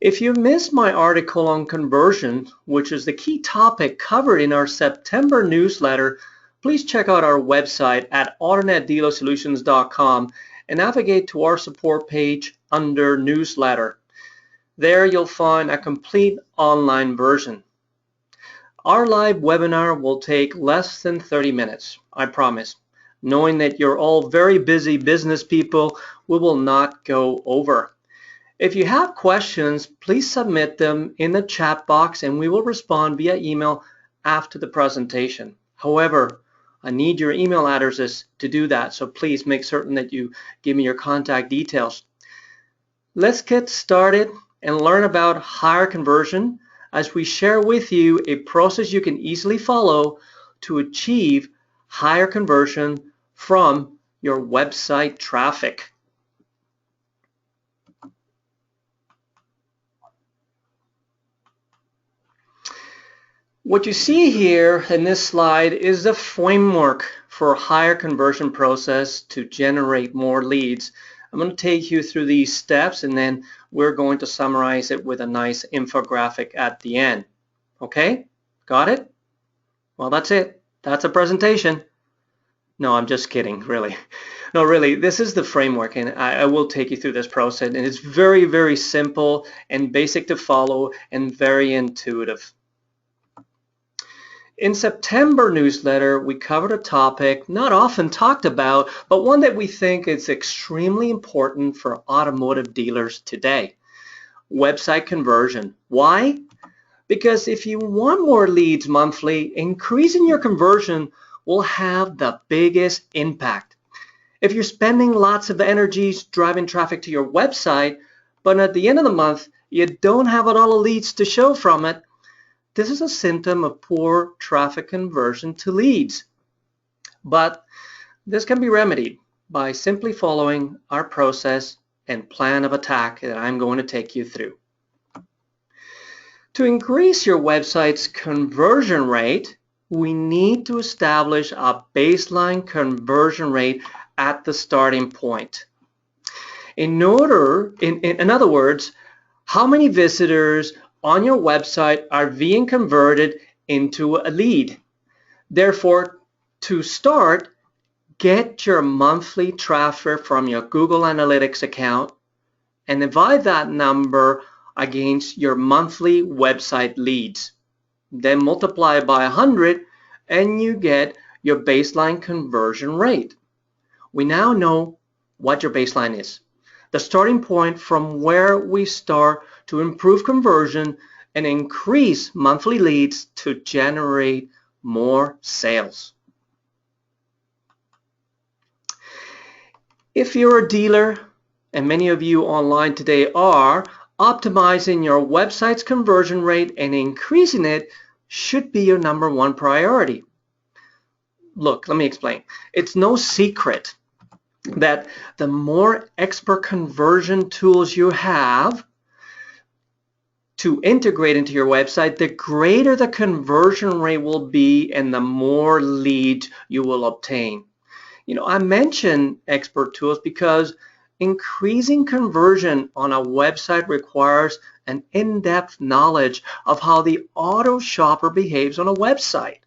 If you missed my article on conversion, which is the key topic covered in our September newsletter, please check out our website at AutonetDealerSolutions.com and navigate to our support page under newsletter. There you'll find a complete online version. Our live webinar will take less than 30 minutes, I promise. Knowing that you're all very busy business people, we will not go over. If you have questions, please submit them in the chat box and we will respond via email after the presentation. However, I need your email addresses to do that, so please make certain that you give me your contact details. Let's get started and learn about higher conversion as we share with you a process you can easily follow to achieve higher conversion from your website traffic. What you see here in this slide is the framework for a higher conversion process to generate more leads. I'm going to take you through these steps and then we're going to summarize it with a nice infographic at the end. Okay? Got it? Well, that's it. That's a presentation. No, I'm just kidding, really. No, really, this is the framework and I will take you through this process, and it's very, very simple and basic to follow and very intuitive. In September newsletter, we covered a topic not often talked about, but one that we think is extremely important for automotive dealers today. Website conversion. Why? Because if you want more leads monthly, increasing your conversion will have the biggest impact. If you're spending lots of energy driving traffic to your website, but at the end of the month, you don't have a lot of leads to show from it, this is a symptom of poor traffic conversion to leads. But this can be remedied by simply following our process and plan of attack that I'm going to take you through. To increase your website's conversion rate, we need to establish a baseline conversion rate at the starting point. In other words, how many visitors on your website are being converted into a lead. Therefore, to start, get your monthly traffic from your Google Analytics account and divide that number against your monthly website leads. Then multiply by 100 and you get your baseline conversion rate. We now know what your baseline is. The starting point from where we start to improve conversion and increase monthly leads to generate more sales. If you're a dealer, and many of you online today are, optimizing your website's conversion rate and increasing it should be your number one priority. Look, let me explain. It's no secret that the more expert conversion tools you have to integrate into your website, the greater the conversion rate will be and the more leads you will obtain. You know, I mention expert tools because increasing conversion on a website requires an in-depth knowledge of how the auto shopper behaves on a website.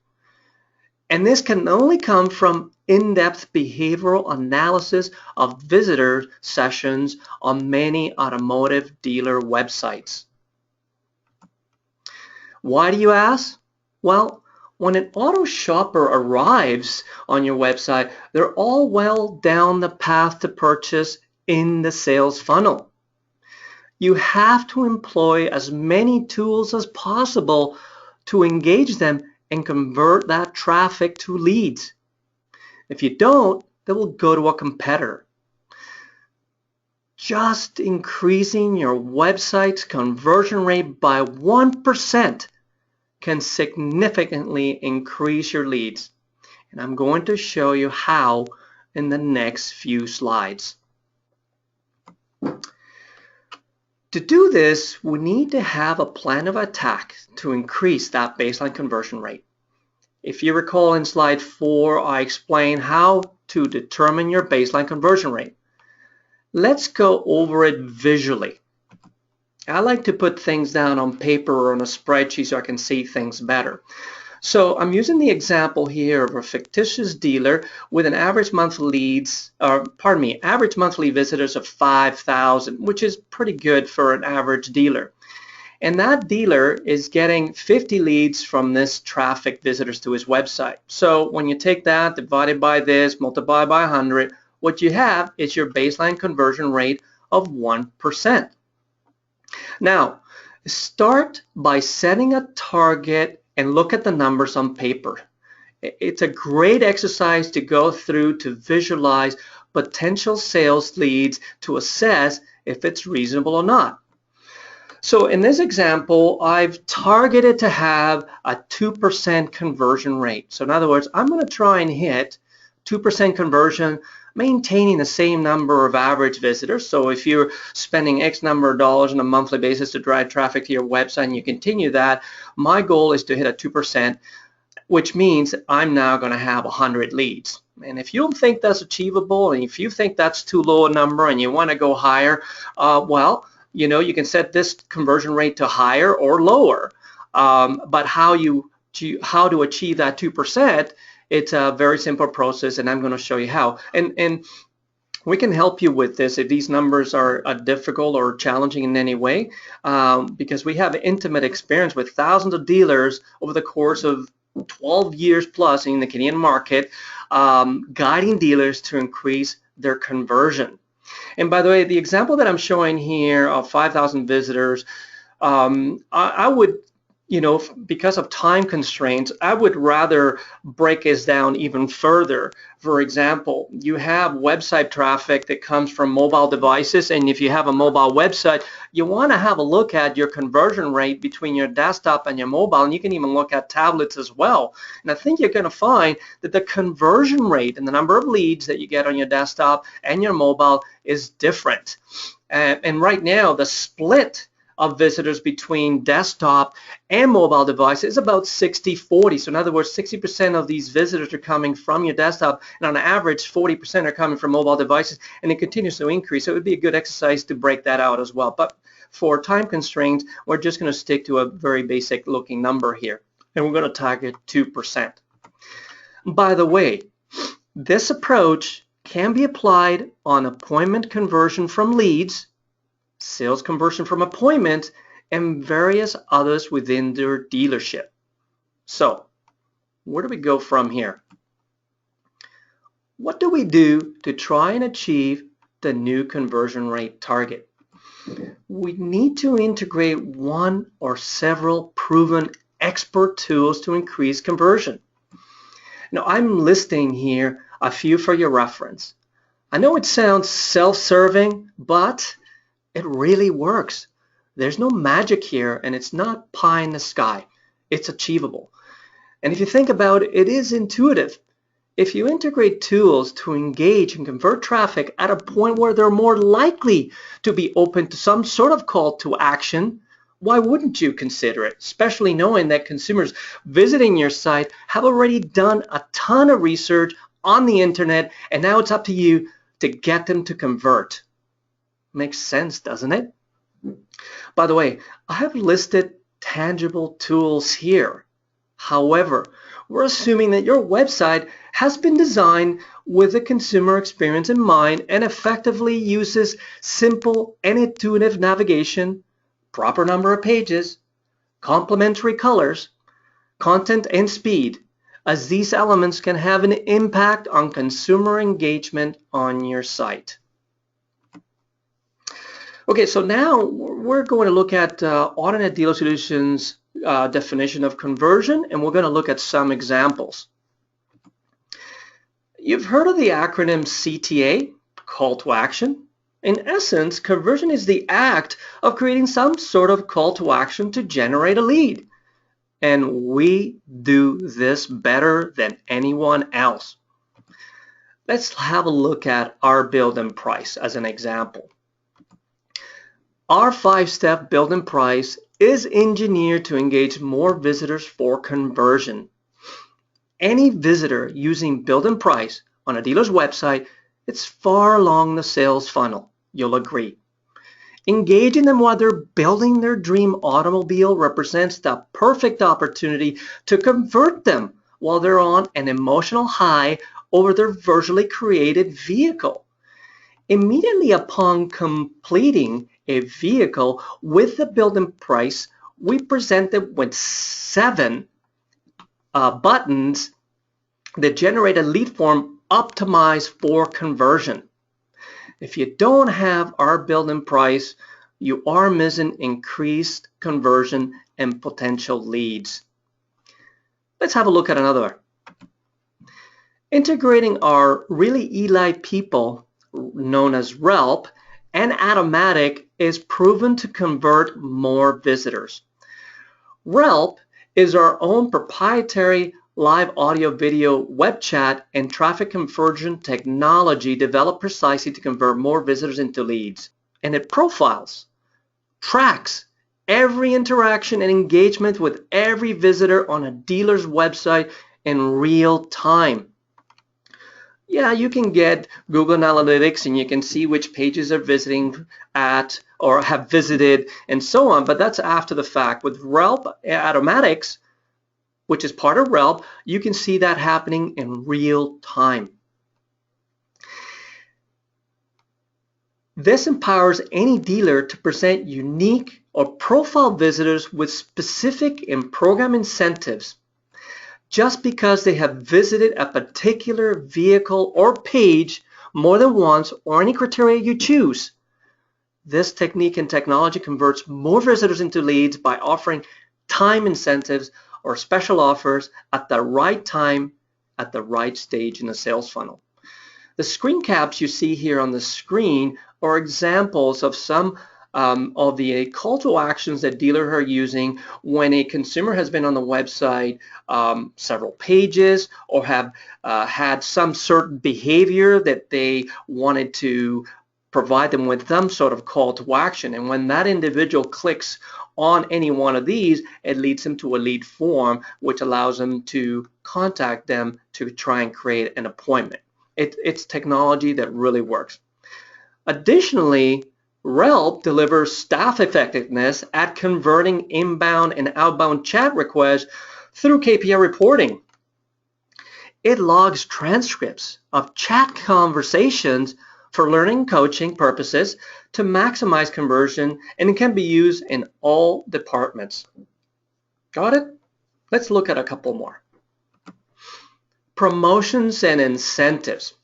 And this can only come from in-depth behavioral analysis of visitor sessions on many automotive dealer websites. Why do you ask? Well, when an auto shopper arrives on your website, they're all well down the path to purchase in the sales funnel. You have to employ as many tools as possible to engage them and convert that traffic to leads. If you don't, they will go to a competitor. Just increasing your website's conversion rate by 1% can significantly increase your leads. And I'm going to show you how in the next few slides. To do this, we need to have a plan of attack to increase that baseline conversion rate. If you recall in slide 4, I explained how to determine your baseline conversion rate. Let's go over it visually. I like to put things down on paper or on a spreadsheet so I can see things better. So I'm using the example here of a fictitious dealer with an average monthly average monthly visitors of 5,000, which is pretty good for an average dealer. And that dealer is getting 50 leads from this traffic visitors to his website. So when you take that, divided by this, multiply by 100, what you have is your baseline conversion rate of 1%. Now, start by setting a target and look at the numbers on paper. It's a great exercise to go through to visualize potential sales leads to assess if it's reasonable or not. So in this example, I've targeted to have a 2% conversion rate. So in other words, I'm going to try and hit 2% conversion, maintaining the same number of average visitors. So if you're spending X number of dollars on a monthly basis to drive traffic to your website and you continue that, my goal is to hit a 2%, which means I'm now going to have 100 leads. And if you don't think that's achievable, and if you think that's too low a number and you want to go higher, well, you know, you can set this conversion rate to higher or lower. But how to achieve that 2%, it's a very simple process, and I'm going to show you how. And we can help you with this if these numbers are difficult or challenging in any way, because we have intimate experience with thousands of dealers over the course of 12 years plus in the Canadian market, guiding dealers to increase their conversion. And by the way, the example that I'm showing here of 5,000 visitors, I would, you know, because of time constraints, I would rather break this down even further. For example, you have website traffic that comes from mobile devices, and if you have a mobile website, you want to have a look at your conversion rate between your desktop and your mobile, and you can even look at tablets as well. And I think you're going to find that the conversion rate and the number of leads that you get on your desktop and your mobile is different. And right now, the split of visitors between desktop and mobile devices is about 60-40. So in other words, 60% of these visitors are coming from your desktop, and on average 40% are coming from mobile devices, and it continues to increase. So it would be a good exercise to break that out as well. But for time constraints, we're just going to stick to a very basic looking number here, and we're going to target 2%. By the way, this approach can be applied on appointment conversion from leads, sales conversion from appointment, and various others within their dealership. So where do we go from here? What do we do to try and achieve the new conversion rate target? We need to integrate one or several proven expert tools to increase conversion. Now, I'm listing here a few for your reference. I know it sounds self-serving, but it really works. There's no magic here, and it's not pie in the sky. It's achievable. And if you think about it, it is intuitive. If you integrate tools to engage and convert traffic at a point where they're more likely to be open to some sort of call to action, why wouldn't you consider it? Especially knowing that consumers visiting your site have already done a ton of research on the internet, and now it's up to you to get them to convert. Makes sense, doesn't it? By the way, I have listed tangible tools here. However, we're assuming that your website has been designed with the consumer experience in mind and effectively uses simple and intuitive navigation, proper number of pages, complementary colors, content, and speed, as these elements can have an impact on consumer engagement on your site. Okay, so now we're going to look at AutoNet Dealer Solutions' definition of conversion, and we're going to look at some examples. You've heard of the acronym CTA, Call to Action. In essence, conversion is the act of creating some sort of call to action to generate a lead. And we do this better than anyone else. Let's have a look at our build and price as an example. Our 5-step build and price is engineered to engage more visitors for conversion. Any visitor using build and price on a dealer's website, it's far along the sales funnel, you'll agree. Engaging them while they're building their dream automobile represents the perfect opportunity to convert them while they're on an emotional high over their virtually created vehicle. Immediately upon completing a vehicle with the build-in price, we present them with 7 buttons that generate a lead form optimized for conversion. If you don't have our build-in price, you are missing increased conversion and potential leads. Let's have a look at another. Integrating our Really Eli People, known as RELP, and Automatic is proven to convert more visitors. RELP is our own proprietary live audio video web chat and traffic conversion technology developed precisely to convert more visitors into leads. And it profiles, tracks every interaction and engagement with every visitor on a dealer's website in real time. Yeah, you can get Google Analytics and you can see which pages they're visiting at or have visited and so on, but that's after the fact. With RELP Automatics, which is part of RELP, you can see that happening in real time. This empowers any dealer to present unique or profile visitors with specific and program incentives just because they have visited a particular vehicle or page more than once or any criteria you choose. This technique and technology converts more visitors into leads by offering time incentives or special offers at the right time at the right stage in the sales funnel. The screen caps you see here on the screen are examples of some of the call to actions that dealers are using when a consumer has been on the website several pages or have had some certain behavior that they wanted to provide them with some sort of call to action. And when that individual clicks on any one of these, it leads them to a lead form, which allows them to contact them to try and create an appointment. It's technology that really works. Additionally, RELP delivers staff effectiveness at converting inbound and outbound chat requests through KPI reporting. It logs transcripts of chat conversations for learning coaching purposes to maximize conversion, and it can be used in all departments. Got it? Let's look at a couple more. Promotions and incentives.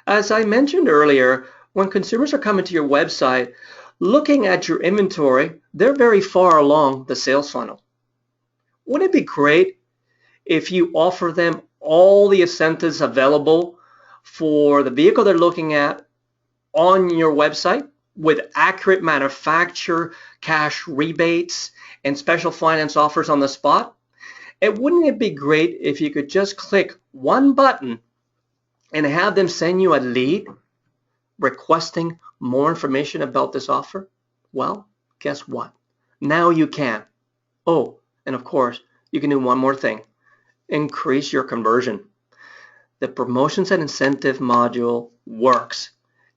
As I mentioned earlier, when consumers are coming to your website, looking at your inventory, they're very far along the sales funnel. Wouldn't it be great if you offer them all the incentives available for the vehicle they're looking at on your website with accurate manufacturer cash rebates and special finance offers on the spot? And wouldn't it be great if you could just click one button and have them send you a lead requesting more information about this offer? Well, guess what? Now you can. Oh, and of course, you can do one more thing. Increase your conversion. The promotions and incentive module works.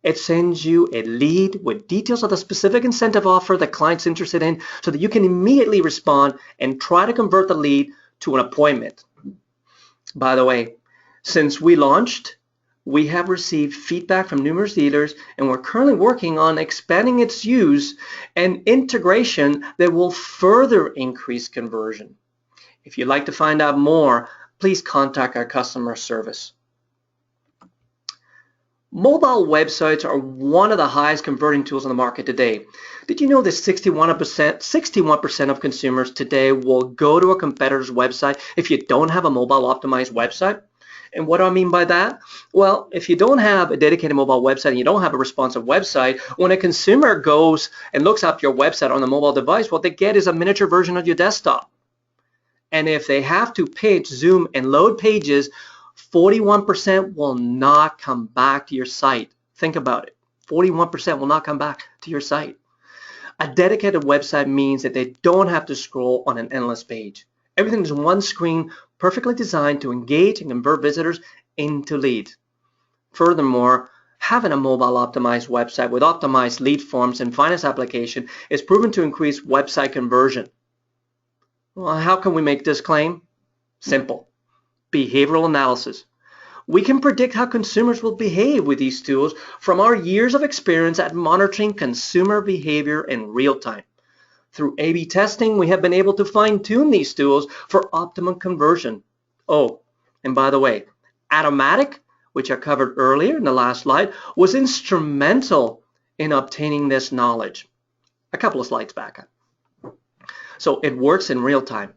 It sends you a lead with details of the specific incentive offer the client's interested in so that you can immediately respond and try to convert the lead to an appointment. By the way, since we launched, we have received feedback from numerous dealers, and we're currently working on expanding its use and integration that will further increase conversion. If you'd like to find out more, please contact our customer service. Mobile websites are one of the highest converting tools on the market today. Did you know that 61% of consumers today will go to a competitor's website if you don't have a mobile optimized website? And what do I mean by that? Well, if you don't have a dedicated mobile website and you don't have a responsive website, when a consumer goes and looks up your website on the mobile device, what they get is a miniature version of your desktop. And if they have to pinch, zoom, and load pages, 41% will not come back to your site. Think about it. 41% will not come back to your site. A dedicated website means that they don't have to scroll on an endless page. Everything is one screen, perfectly designed to engage and convert visitors into leads. Furthermore, Having a mobile optimized website with optimized lead forms and finance application is proven to increase website conversion. Well, how can we make this claim? Simple. Behavioral analysis. We can predict how consumers will behave with these tools from our years of experience at monitoring consumer behavior in real time. Through A/B testing, we have been able to fine-tune these tools for optimum conversion. Oh, and by the way, Automatic, which I covered earlier in the last slide, was instrumental in obtaining this knowledge. A couple of slides back. So it works in real time.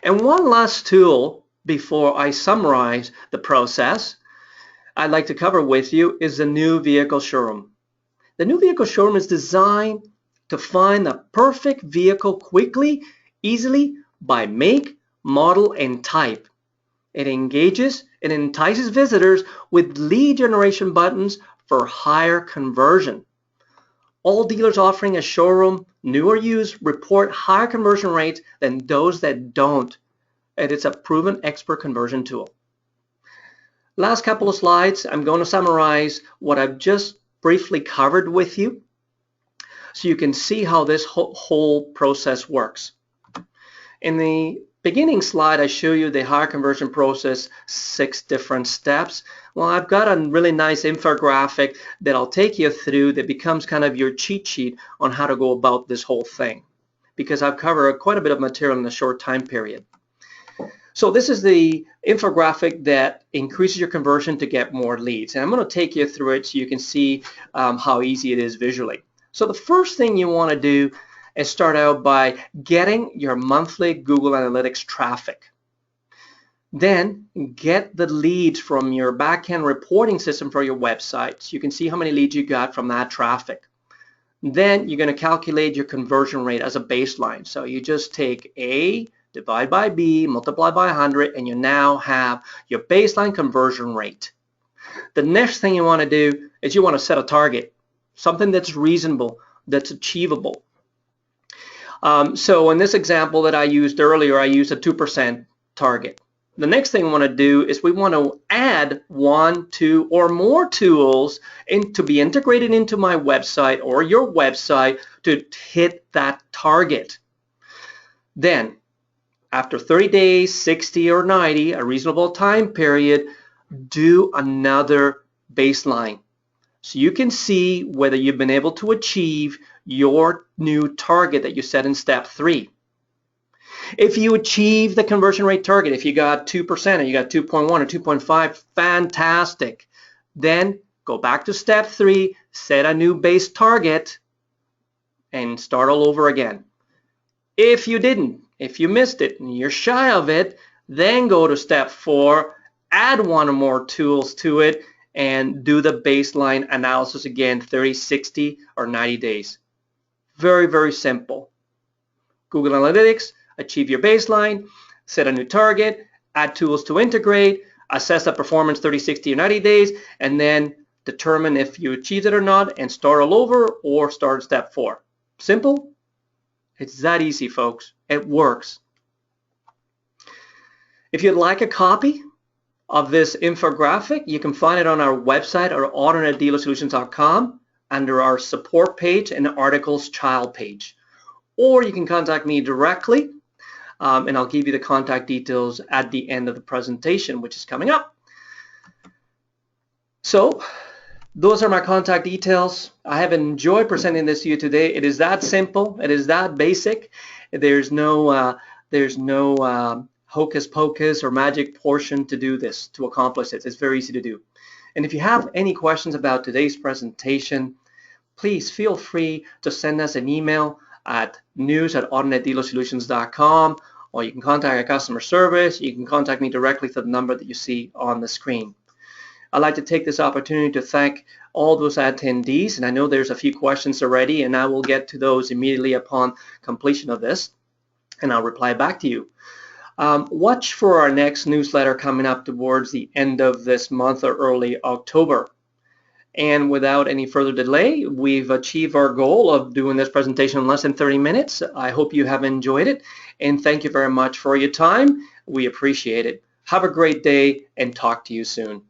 And one last tool before I summarize the process I'd like to cover with you is the New Vehicle Showroom. The New Vehicle Showroom is designed to find the perfect vehicle quickly, easily by make, model, and type. It engages and entices visitors with lead generation buttons for higher conversion. All dealers offering a showroom, new or used, report higher conversion rates than those that don't. And it's a proven expert conversion tool. Last couple of slides, I'm going to summarize what I've just briefly covered with you so you can see how this whole process works. In the beginning slide, I show you the higher conversion process, 6 different steps. Well, I've got a really nice infographic that I'll take you through that becomes kind of your cheat sheet on how to go about this whole thing, because I've covered quite a bit of material in a short time period. So this is the infographic that increases your conversion to get more leads. And I'm going to take you through it so you can see how easy it is visually. So the first thing you want to do is start out by getting your monthly Google Analytics traffic. Then get the leads from your backend reporting system for your website so you can see how many leads you got from that traffic. Then you're going to calculate your conversion rate as a baseline. So you just take A, divide by B, multiply by 100, and you now have your baseline conversion rate. The next thing you want to do is you want to set a target, something that's reasonable, that's achievable. So in this example that I used earlier, I used a 2% target. The next thing we want to do is we want to add 1, 2, or more tools to be integrated into my website or your website to hit that target. Then, after 30 days, 60 or 90, a reasonable time period, do another baseline so you can see whether you've been able to achieve your new target that you set in step 3. If you achieve the conversion rate target, if you got 2% or you got 2.1 or 2.5, fantastic. Then go back to step 3, set a new base target, and start all over again. If you didn't, if you missed it and you're shy of it, then go to step 4, add 1 or more tools to it, and do the baseline analysis again, 30, 60, or 90 days. Very, very simple. Google Analytics, achieve your baseline, set a new target, add tools to integrate, assess the performance 30, 60, or 90 days, and then determine if you achieved it or not and start all over or start step 4. Simple? It's that easy, folks. It works. If you'd like a copy of this infographic, you can find it on our website or AutoNetDealerSolutions.com under our support page and articles child page. Or you can contact me directly, and I'll give you the contact details at the end of the presentation, which is coming up. So those are my contact details. I have enjoyed presenting this to you today. It is that simple. It is that basic. There's no hocus pocus or magic portion to do this, to accomplish it. It's very easy to do. And if you have any questions about today's presentation, please feel free to send us an email at news@AutoNetDealerSolutions.com, or you can contact our customer service. You can contact me directly to the number that you see on the screen. I'd like to take this opportunity to thank all those attendees, and I know there's a few questions already, and I will get to those immediately upon completion of this, and I'll reply back to you. Watch for our next newsletter coming up towards the end of this month or early October. And without any further delay, we've achieved our goal of doing this presentation in less than 30 minutes. I hope you have enjoyed it, and thank you very much for your time. We appreciate it. Have a great day, and talk to you soon.